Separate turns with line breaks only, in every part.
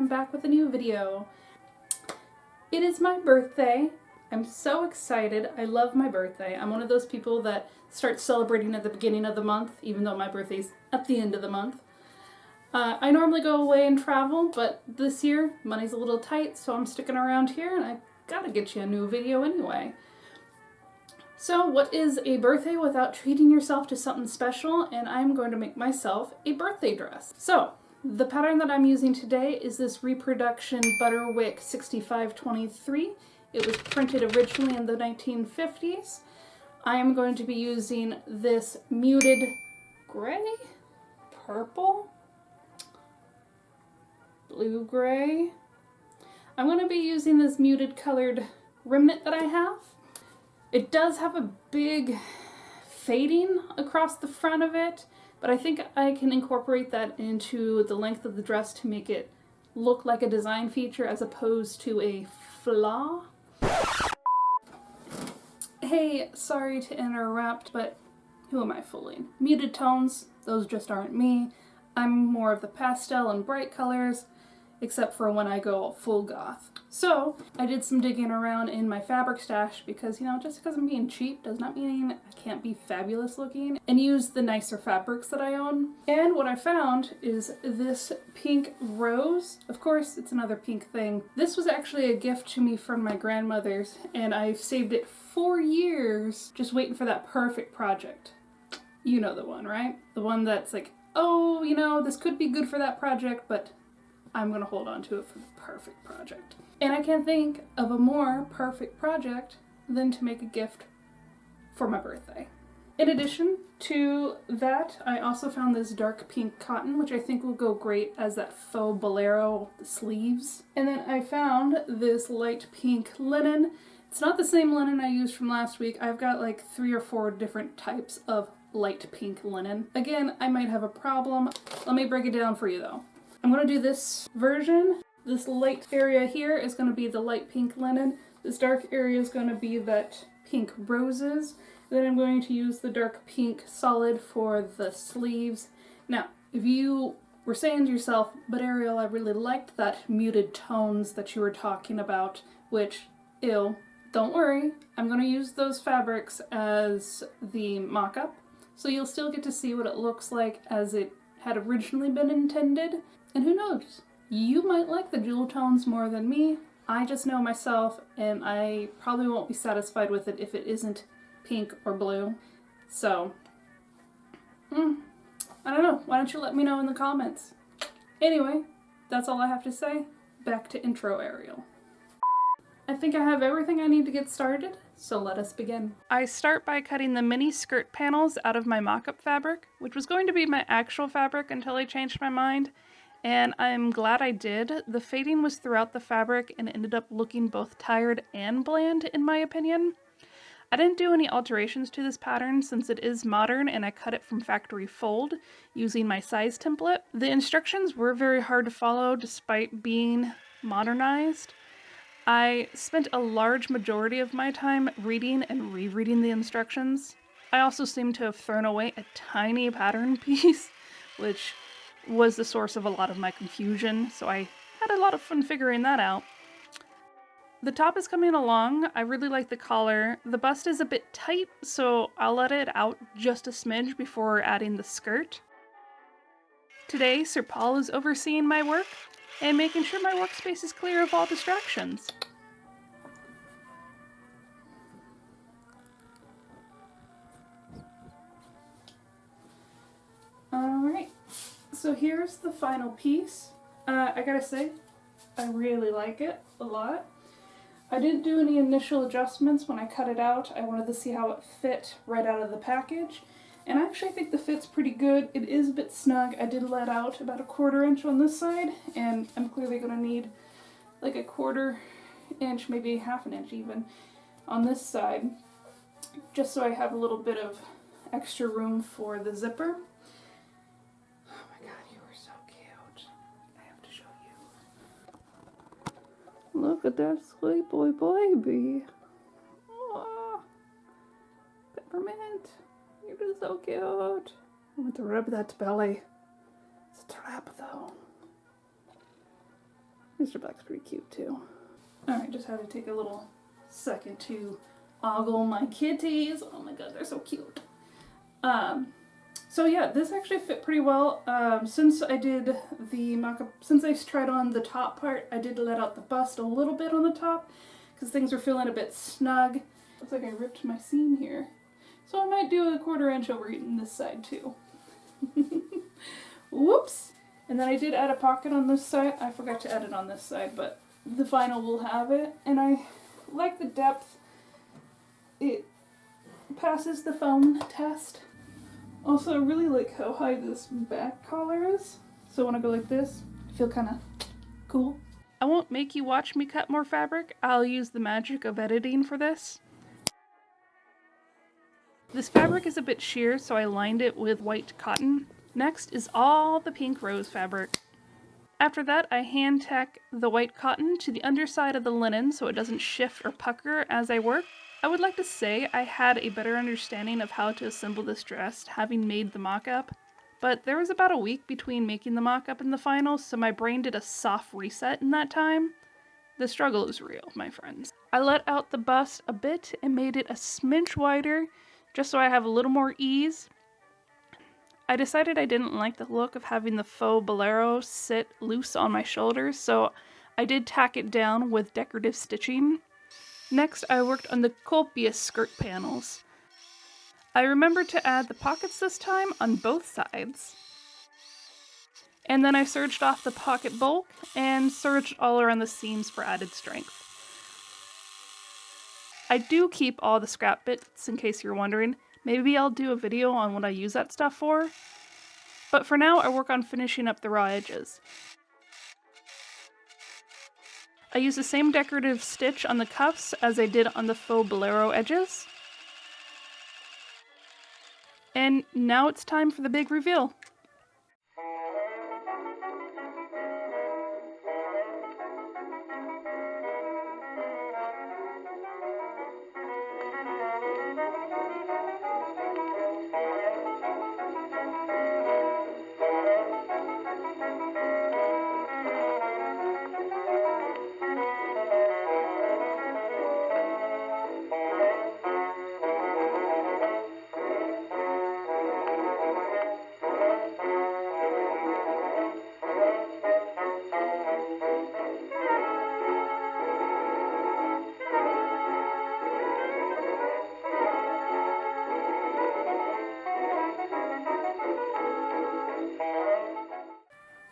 back with a new video. It is my birthday. I'm so excited. I love my birthday. I'm one of those people that start celebrating at the beginning of the month, even though my birthday's at the end of the month. I normally go away and travel, but this year money's a little tight, so I'm sticking around here and I gotta get you a new video anyway. So what is a birthday without treating yourself to something special? And I'm going to make myself a birthday dress. So the pattern that I'm using today is this Reproduction Butterick 6523. It was printed originally in the 1950s. I am going to be using this muted gray, purple, blue-gray. I'm going to be using this muted colored remnant that I have. It does have a big fading across the front of it, but I think I can incorporate that into the length of the dress to make it look like a design feature as opposed to a flaw. Hey, sorry to interrupt, but who am I fooling? Muted tones, those just aren't me. I'm more of the pastel and bright colors, except for when I go full goth. So, I did some digging around in my fabric stash because, you know, just because I'm being cheap does not mean I can't be fabulous looking, and use the nicer fabrics that I own. And what I found is this pink rose. Of course, it's another pink thing. This was actually a gift to me from my grandmother's, and I've saved it 4 years just waiting for that perfect project. You know the one, right? The one that's like, oh, you know, this could be good for that project, but I'm gonna hold on to it for the perfect project. And I can't think of a more perfect project than to make a gift for my birthday. In addition to that, I also found this dark pink cotton, which I think will go great as that faux bolero sleeves. And then I found this light pink linen. It's not the same linen I used from last week. I've got like 3 or 4 different types of light pink linen. Again, I might have a problem. Let me break it down for you though. I'm going to do this version. This light area here is going to be the light pink linen. This dark area is going to be that pink roses. Then I'm going to use the dark pink solid for the sleeves. Now, if you were saying to yourself, but Ariel, I really liked that muted tones that you were talking about, which, ew, don't worry. I'm going to use those fabrics as the mock-up. So you'll still get to see what it looks like as it had originally been intended. And who knows, you might like the jewel tones more than me. I just know myself, and I probably won't be satisfied with it if it isn't pink or blue. So, I don't know. Why don't you let me know in the comments? Anyway, that's all I have to say. Back to intro Ariel. I think I have everything I need to get started, so let us begin. I start by cutting the mini skirt panels out of my mock-up fabric, which was going to be my actual fabric until I changed my mind. And I'm glad I did. The fading was throughout the fabric and ended up looking both tired and bland, in my opinion. I didn't do any alterations to this pattern since it is modern and I cut it from factory fold using my size template. The instructions were very hard to follow despite being modernized. I spent a large majority of my time reading and rereading the instructions. I also seem to have thrown away a tiny pattern piece, which was the source of a lot of my confusion, so I had a lot of fun figuring that out. The top is coming along. I really like the collar. The bust is a bit tight, so I'll let it out just a smidge before adding the skirt. Today, Sir Paul is overseeing my work and making sure my workspace is clear of all distractions. Alright. So here's the final piece. I gotta say, I really like it a lot. I didn't do any initial adjustments when I cut it out. I wanted to see how it fit right out of the package. And I actually think the fit's pretty good. It is a bit snug. I did let out about 1/4 inch on this side, and I'm clearly gonna need like 1/4 inch, maybe 1/2 inch even, on this side, just so I have a little bit of extra room for the zipper. Look at that sweet boy baby. Oh, Peppermint, you're just so cute. I want to rub that belly. It's a trap though. Mr. Black's pretty cute too. Alright, just had to take a little second to ogle my kitties. Oh my god, they're so cute. So yeah, this actually fit pretty well. Since I did the mock-up, since I tried on the top part, I did let out the bust a little bit on the top because things were feeling a bit snug. Looks like I ripped my seam here. So I might do a 1/4 inch over in this side too. Whoops! And then I did add a pocket on this side. I forgot to add it on this side, but the final will have it. And I like the depth. It passes the foam test. Also, I really like how high this back collar is. So when I go like this, I feel kind of cool. I won't make you watch me cut more fabric. I'll use the magic of editing for this. This fabric is a bit sheer, so I lined it with white cotton. Next is all the pink rose fabric. After that, I hand tack the white cotton to the underside of the linen so it doesn't shift or pucker as I work. I would like to say I had a better understanding of how to assemble this dress having made the mock-up, but there was about a week between making the mock-up and the final, so my brain did a soft reset in that time. The struggle is real, my friends. I let out the bust a bit and made it a smidge wider, just so I have a little more ease. I decided I didn't like the look of having the faux bolero sit loose on my shoulders, so I did tack it down with decorative stitching. Next, I worked on the copious skirt panels. I remembered to add the pockets this time on both sides. And then I serged off the pocket bulk and serged all around the seams for added strength. I do keep all the scrap bits in case you're wondering. Maybe I'll do a video on what I use that stuff for. But for now, I work on finishing up the raw edges. I use the same decorative stitch on the cuffs as I did on the faux bolero edges. And now it's time for the big reveal.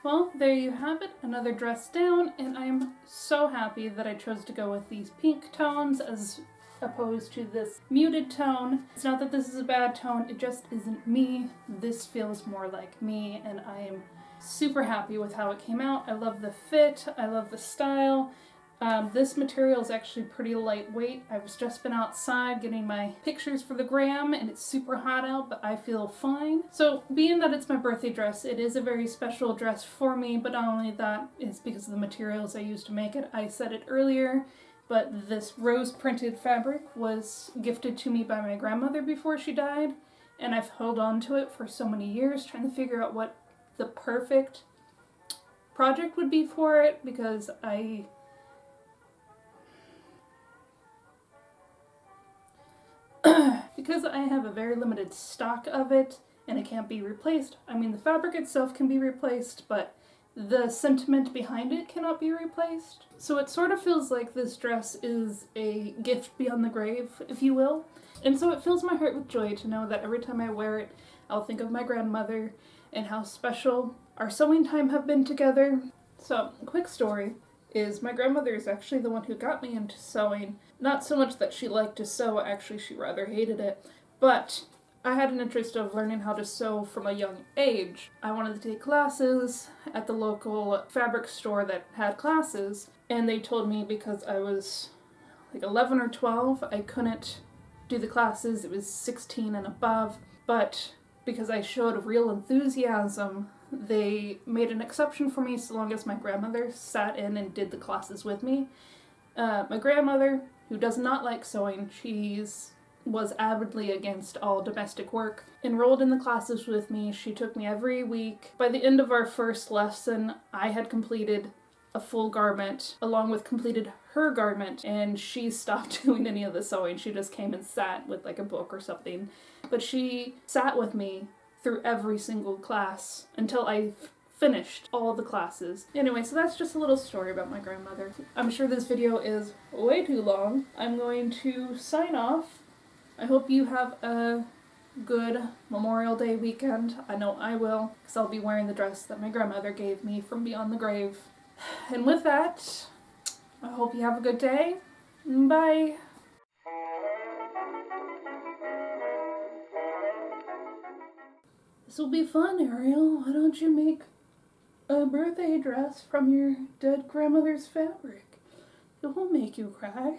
Well, there you have it, another dress down, and I'm so happy that I chose to go with these pink tones as opposed to this muted tone. It's not that this is a bad tone, it just isn't me. This feels more like me, and I am super happy with how it came out. I love the fit, I love the style. This material is actually pretty lightweight. I've just been outside getting my pictures for the gram and it's super hot out, but I feel fine. So being that it's my birthday dress, it is a very special dress for me, but not only that, it's because of the materials I used to make it. I said it earlier, but this rose printed fabric was gifted to me by my grandmother before she died, and I've held on to it for so many years trying to figure out what the perfect project would be for it, because I have a very limited stock of it and it can't be replaced. I mean, the fabric itself can be replaced, but the sentiment behind it cannot be replaced. So it sort of feels like this dress is a gift beyond the grave, if you will. And so it fills my heart with joy to know that every time I wear it, I'll think of my grandmother and how special our sewing time have been together. So, quick story is my grandmother is actually the one who got me into sewing. Not so much that she liked to sew, actually she rather hated it, but I had an interest of learning how to sew from a young age. I wanted to take classes at the local fabric store that had classes, and they told me because I was like 11 or 12, I couldn't do the classes. It was 16 and above, but because I showed real enthusiasm, they made an exception for me so long as my grandmother sat in and did the classes with me. My grandmother, who does not like sewing, was avidly against all domestic work, enrolled in the classes with me. She took me every week. By the end of our first lesson, I had completed a full garment along with completed her garment, and she stopped doing any of the sewing. She just came and sat with like a book or something. But she sat with me through every single class until I finished all the classes. Anyway, so that's just a little story about my grandmother. I'm sure this video is way too long. I'm going to sign off. I hope you have a good Memorial Day weekend. I know I will, because I'll be wearing the dress that my grandmother gave me from beyond the grave. And with that, I hope you have a good day. Bye! This will be fun, Ariel. Why don't you make a birthday dress from your dead grandmother's fabric? It won't make you cry.